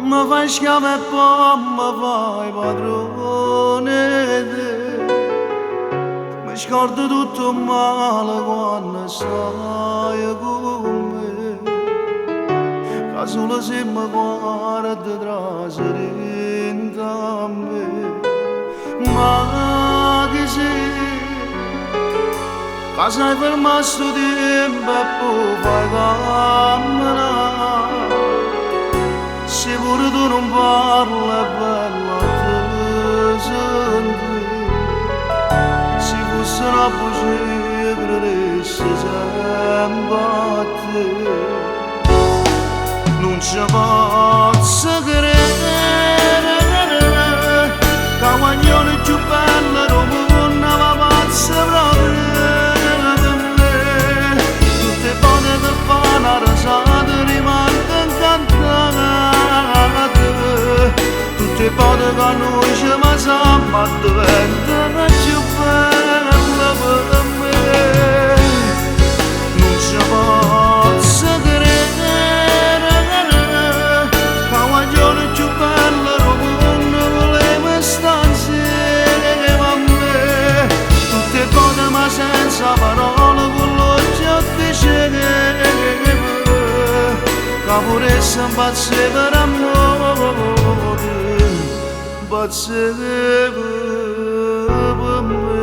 Ma fai schiava e poi mi fai padrone te. Mi scordo tutto il male quando stai con me. Che solo se mi guardi trasparente a me. Ma che sei? Che sai fermato sto tempo e poi fai camminare. Se pure tu non parli è bello a te sentire. Se fosse una bugia credessi sempre a te. Non ci posso credere che guaglione più bello non mi va pazza proprio per me. Tutte volte che fa una risata rimango incantata. Tutte volte che noi ci facciamo diventa più bella per me. Non ci posso credere che guaglione più bello non voleva stare insieme a me. Tutte volte ma senza parole con l'occhio dicevo che vorresti impazzire per amore, impazzire per me.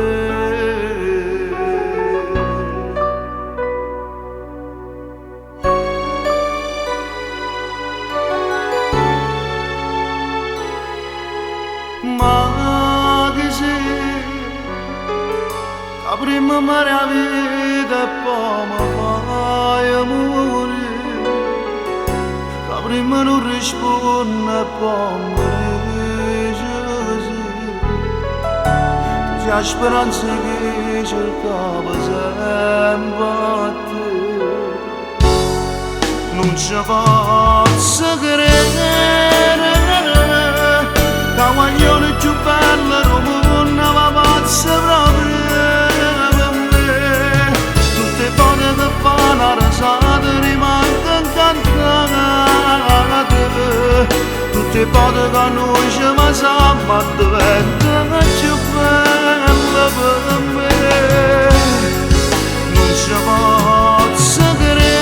Ma che sei? Che prima mi la vita e poi mi fai morire. Prima non risponde e poi mi dice sì. Tu sei speranza che cercava sempre a te. Non ci posso credere che guaglione più bello non mi va pazza proprio per me. Tutte volte che fa una risata rimango incantata. Tutte volte che noi ci facciamo diventa più bella per me. Non ci posso credere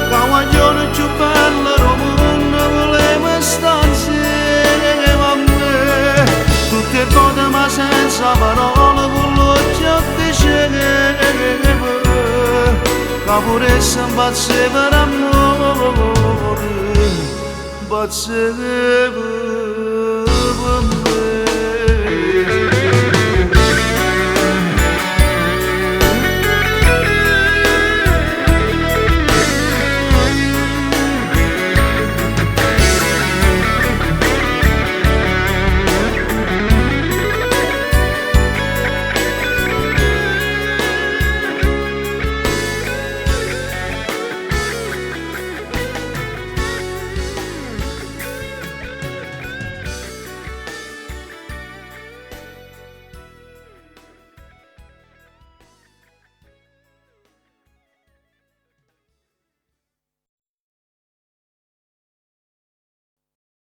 che guaglione più bello non voleva stare insieme a me. Tutte volte ma senza parole con l'occhio dicevo che vorresti impazzire per amore, impazzire per